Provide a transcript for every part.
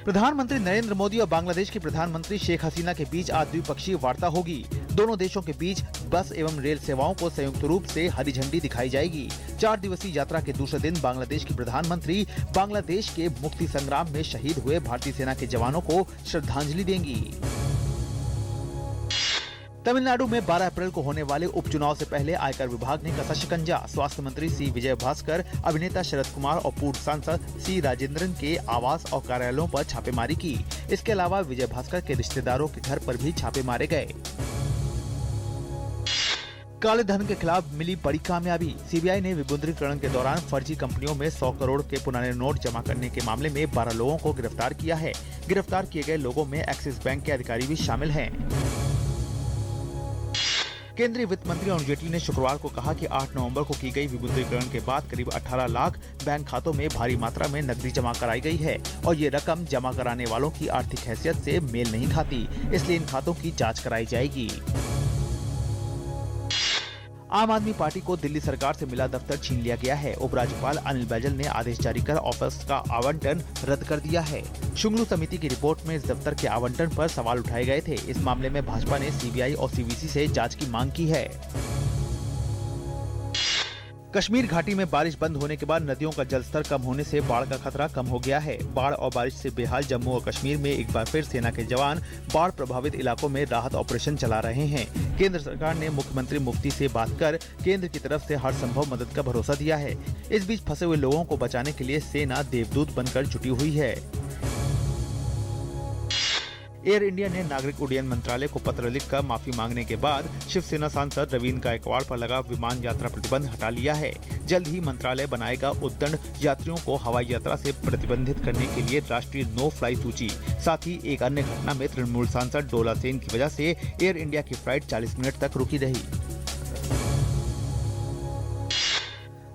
प्रधानमंत्री नरेंद्र मोदी और बांग्लादेश की प्रधानमंत्री शेख हसीना के बीच आज द्विपक्षीय वार्ता होगी। दोनों देशों के बीच बस एवं रेल सेवाओं को संयुक्त रूप से हरी झंडी दिखाई जाएगी। 4 दिवसीय यात्रा के दूसरे दिन बांग्लादेश की प्रधानमंत्री बांग्लादेश के मुक्ति संग्राम में शहीद हुए भारतीय सेना के जवानों को श्रद्धांजलि देंगी। तमिलनाडु में 12 अप्रैल को होने वाले उपचुनाव से पहले आयकर विभाग ने कसा शिकंजा। स्वास्थ्य मंत्री सी विजय भास्कर, अभिनेता शरद कुमार और पूर्व सांसद सी राजेंद्रन के आवास और कार्यालयों पर छापेमारी की। इसके अलावा विजय भास्कर के रिश्तेदारों के घर पर भी छापे मारे गए। काले धन के खिलाफ मिली बड़ी कामयाबी। सीबीआई ने विमुद्रीकरण के दौरान फर्जी कंपनियों में 100 करोड़ के पुराने नोट जमा करने के मामले में 12 लोगों को गिरफ्तार किया है। गिरफ्तार किए गए लोगों में एक्सिस बैंक के अधिकारी भी शामिल हैं। केंद्रीय वित्त मंत्री अरुण जेटली ने शुक्रवार को कहा कि 8 नवंबर को की गई विमुद्रीकरण के बाद करीब 18 लाख बैंक खातों में भारी मात्रा में नकदी जमा कराई गई है और ये रकम जमा कराने वालों की आर्थिक हैसियत से मेल नहीं खाती, इसलिए इन खातों की जांच कराई जाएगी। आम आदमी पार्टी को दिल्ली सरकार से मिला दफ्तर छीन लिया गया है। उपराज्यपाल अनिल बैजल ने आदेश जारी कर ऑफिस का आवंटन रद्द कर दिया है। शुंगलू समिति की रिपोर्ट में इस दफ्तर के आवंटन पर सवाल उठाए गए थे। इस मामले में भाजपा ने सीबीआई और सीवीसी से जांच की मांग की है। कश्मीर घाटी में बारिश बंद होने के बाद नदियों का जलस्तर कम होने से बाढ़ का खतरा कम हो गया है। बाढ़ और बारिश से बेहाल जम्मू और कश्मीर में एक बार फिर सेना के जवान बाढ़ प्रभावित इलाकों में राहत ऑपरेशन चला रहे हैं। केंद्र सरकार ने मुख्यमंत्री मुफ्ती से बात कर केंद्र की तरफ से हर संभव मदद का भरोसा दिया है। इस बीच फंसे हुए लोगों को बचाने के लिए सेना देवदूत बनकर जुटी हुई है। एयर इंडिया ने नागरिक उड्डयन मंत्रालय को पत्र लिखकर माफी मांगने के बाद शिवसेना सांसद रवींद्र गायकवाड़ पर लगा विमान यात्रा प्रतिबंध हटा लिया है। जल्द ही मंत्रालय बनाएगा उद्दंड यात्रियों को हवाई यात्रा से प्रतिबंधित करने के लिए राष्ट्रीय नो फ्लाई सूची। साथ ही एक अन्य घटना में तृणमूल सांसद डोला सेन की वजह से एयर इंडिया की फ्लाइट 40 मिनट तक रुकी रही।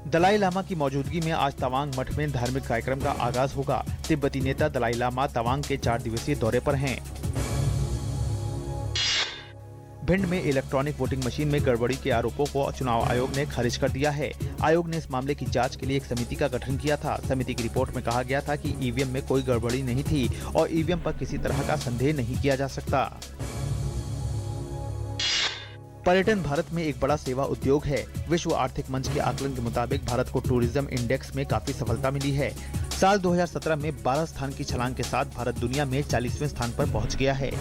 दलाई लामा की मौजूदगी में आज तवांग मठ में धार्मिक कार्यक्रम का आगाज होगा। तिब्बती नेता दलाई लामा तवांग के 4 दिवसीय दौरे पर हैं। भिंड में इलेक्ट्रॉनिक वोटिंग मशीन में गड़बड़ी के आरोपों को चुनाव आयोग ने खारिज कर दिया है। आयोग ने इस मामले की जांच के लिए एक समिति का गठन किया था। समिति की रिपोर्ट में कहा गया था कि ईवीएम में कोई गड़बड़ी नहीं थी और ईवीएम पर किसी तरह का संदेह नहीं किया जा सकता। पर्यटन भारत में एक बड़ा सेवा उद्योग है। विश्व आर्थिक मंच के आकलन के मुताबिक भारत को टूरिज्म इंडेक्स में काफी सफलता मिली है। साल 2017 में 12 स्थान की छलांग के साथ भारत दुनिया में 40वें स्थान पर पहुंच गया है।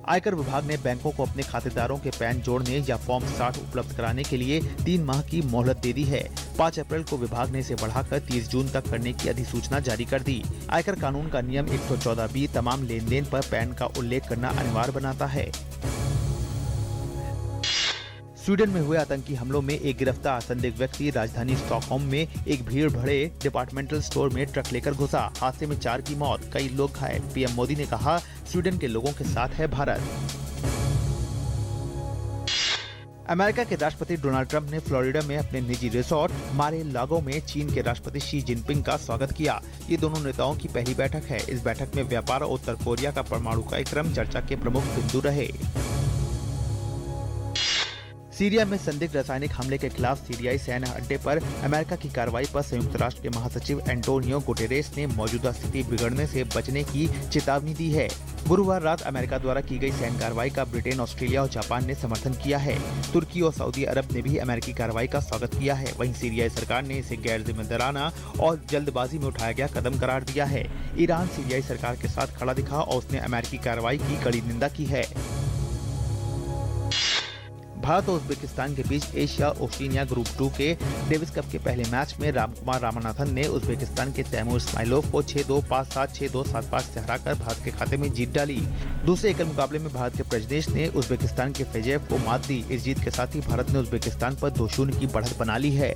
आयकर विभाग ने बैंकों को अपने खातेदारों के पैन जोड़ने या फॉर्म 60 उपलब्ध कराने के लिए 3 माह की मोहलत दे दी है। 5 अप्रैल को विभाग ने इसे बढ़ाकर 30 जून तक करने की अधिसूचना जारी कर दी। आयकर कानून का नियम 114B तमाम लेन देन पर पैन का उल्लेख करना अनिवार्य बनाता है। स्वीडन में हुए आतंकी हमलों में एक गिरफ्तार संदिग्ध व्यक्ति राजधानी स्टॉकहोम में एक भीड़ भरे डिपार्टमेंटल स्टोर में ट्रक लेकर घुसा। हादसे में 4 की मौत, कई लोग घायल। पीएम मोदी ने कहा, स्वीडन के लोगों के साथ है भारत। अमेरिका के राष्ट्रपति डोनाल्ड ट्रंप ने फ्लोरिडा में अपने निजी रिसोर्ट मार-ए-लागो में चीन के राष्ट्रपति शी जिनपिंग का स्वागत किया। ये दोनों नेताओं की पहली बैठक है। इस बैठक में व्यापार और उत्तर कोरिया का परमाणु कार्यक्रम चर्चा के प्रमुख बिंदु रहे। सीरिया में संदिग्ध रासायनिक हमले के खिलाफ सीरियाई सैन्य अड्डे पर अमेरिका की कार्रवाई पर संयुक्त राष्ट्र के महासचिव एंटोनियो गुटेरेस ने मौजूदा स्थिति बिगड़ने से बचने की चेतावनी दी है। गुरुवार रात अमेरिका द्वारा की गई सैन्य कार्रवाई का ब्रिटेन, ऑस्ट्रेलिया और जापान ने समर्थन किया है। तुर्की और सऊदी अरब ने भी अमेरिकी कार्रवाई का स्वागत किया है। वहीं सीरियाई सरकार ने इसे गैर जिम्मेदाराना और जल्दबाजी में उठाया गया कदम करार दिया है। ईरान सीरियाई सरकार के साथ खड़ा दिखा और उसने अमेरिकी कार्रवाई की कड़ी निंदा की है। भारत और उज्बेकिस्तान के बीच एशिया ओशिनिया ग्रुप 2 के डेविस कप के पहले मैच में रामकुमार रामनाथन ने उज्बेकिस्तान के तैमूर इस्माइलोव को 6-2, 5-7, 6-2, 7-5 से हराकर भारत के खाते में जीत डाली। दूसरे एकल मुकाबले में भारत के प्रजनेश ने उज्बेकिस्तान के फेजेव को मात दी। इस जीत के साथ ही भारत ने उज्बेकिस्तान पर 2-0 की बढ़त बना ली है।